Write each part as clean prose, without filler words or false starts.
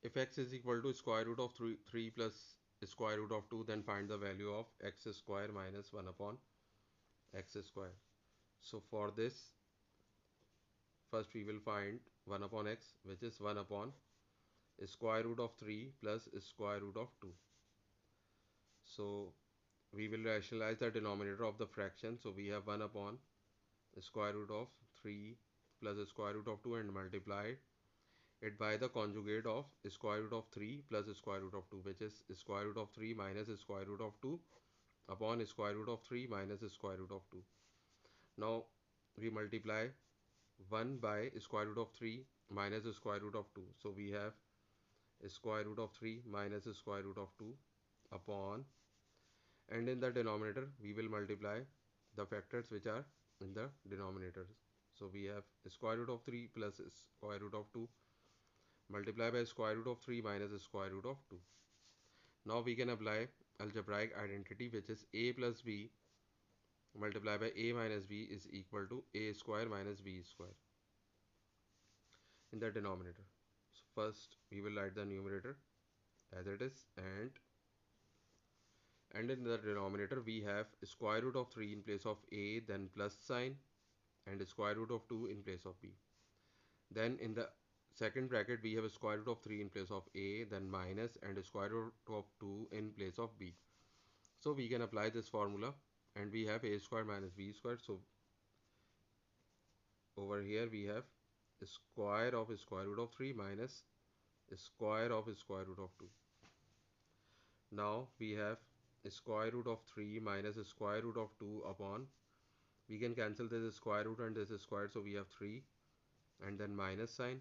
If x is equal to square root of 3 plus square root of 2, then find the value of x square minus 1 upon x square. So for this, first we will find 1 upon x, which is 1 upon square root of 3 plus square root of 2. So we will rationalize the denominator of the fraction. So we have 1 upon square root of 3 plus square root of 2 and multiply it by the conjugate of square root of 3 plus square root of 2, which is square root of 3 minus square root of 2 upon square root of 3 minus square root of 2. Now we multiply 1 by square root of 3 minus square root of 2. So we have square root of 3 minus square root of 2 upon, and in the denominator we will multiply the factors which are in the denominators. So we have square root of 3 plus square root of 2 multiply by square root of 3 minus square root of 2. Now we can apply algebraic identity, which is a plus b multiplied by a minus b is equal to a square minus b square in the denominator. So first we will write the numerator as it is, and in the denominator we have square root of 3 in place of a, then plus sign, and square root of 2 in place of b. Then in the second bracket we have square root of 3 in place of a, then minus, and square root of 2 in place of b. So we can apply this formula, and we have a square minus b square. So over here we have square of square root of 3 minus square of square root of 2. Now we have square root of 3 minus square root of 2 upon, we can cancel this square root and this square, so we have 3, and then minus sign,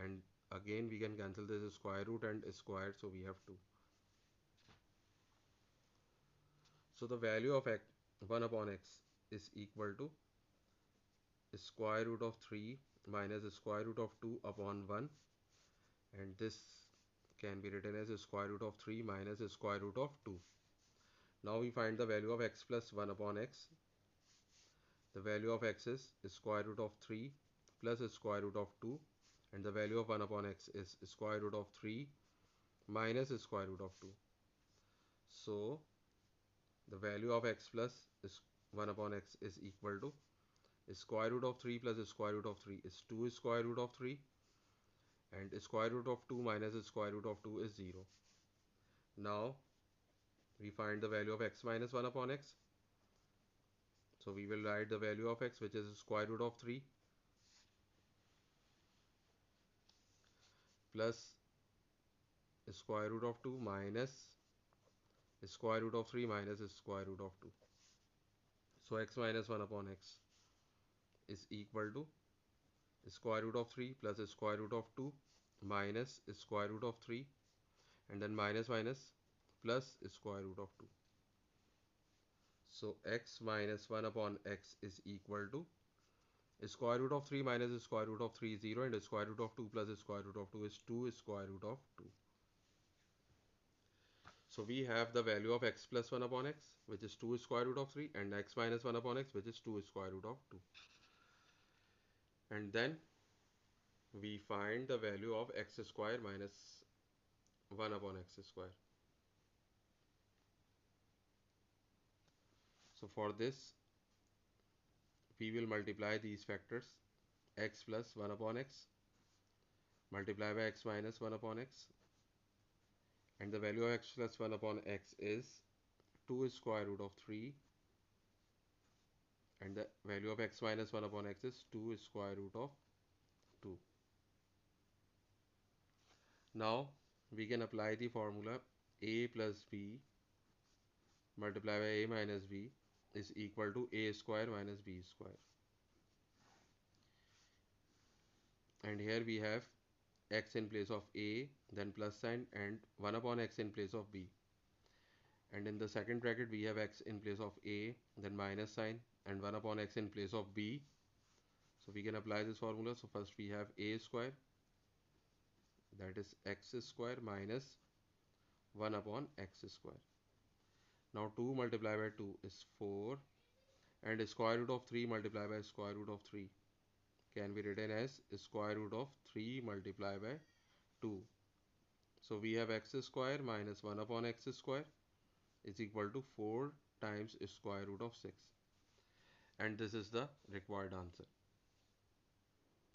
and again we can cancel this square root and square, so we have 2. So the value of x 1 upon x is equal to square root of 3 minus square root of 2 upon 1, and this can be written as square root of 3 minus square root of 2. Now we find the value of x plus 1 upon x. The value of x is square root of 3 plus square root of 2, and the value of 1 upon x is square root of 3 minus square root of 2. So the value of x plus 1 upon x is equal to square root of 3 plus square root of 3 is 2 square root of 3, and square root of 2 minus square root of 2 is 0. Now we find the value of x minus 1 upon x. So we will write the value of x, which is square root of 3 plus square root of 2 minus square root of 3 minus square root of 2. So x minus 1 upon x is equal to square root of 3 plus square root of 2 minus square root of 3, and then minus minus plus square root of 2. So x minus 1 upon x is equal to square root of 3 minus square root of 3 is 0, and square root of 2 plus square root of 2 is 2 square root of 2. So we have the value of x plus 1 upon x, which is 2 square root of 3, and x minus 1 upon x, which is 2 square root of 2. And then we find the value of x square minus 1 upon x square. So for this, we will multiply these factors, x plus 1 upon x multiply by x minus 1 upon x, and the value of x plus 1 upon x is 2 square root of 3, and the value of x minus 1 upon x is 2 square root of 2. Now we can apply the formula a plus b multiplied by a minus b is equal to a square minus b square, and here we have x in place of a, then plus sign, and 1 upon x in place of b, and in the second bracket we have x in place of a, then minus sign, and 1 upon x in place of b. So we can apply this formula. So first we have a square, that is x square minus 1 upon x square. Now 2 multiplied by 2 is 4, and square root of 3 multiplied by square root of 3 can be written as square root of 3 multiplied by 2. So we have x square minus 1 upon x square is equal to 4 times square root of 6. And this is the required answer.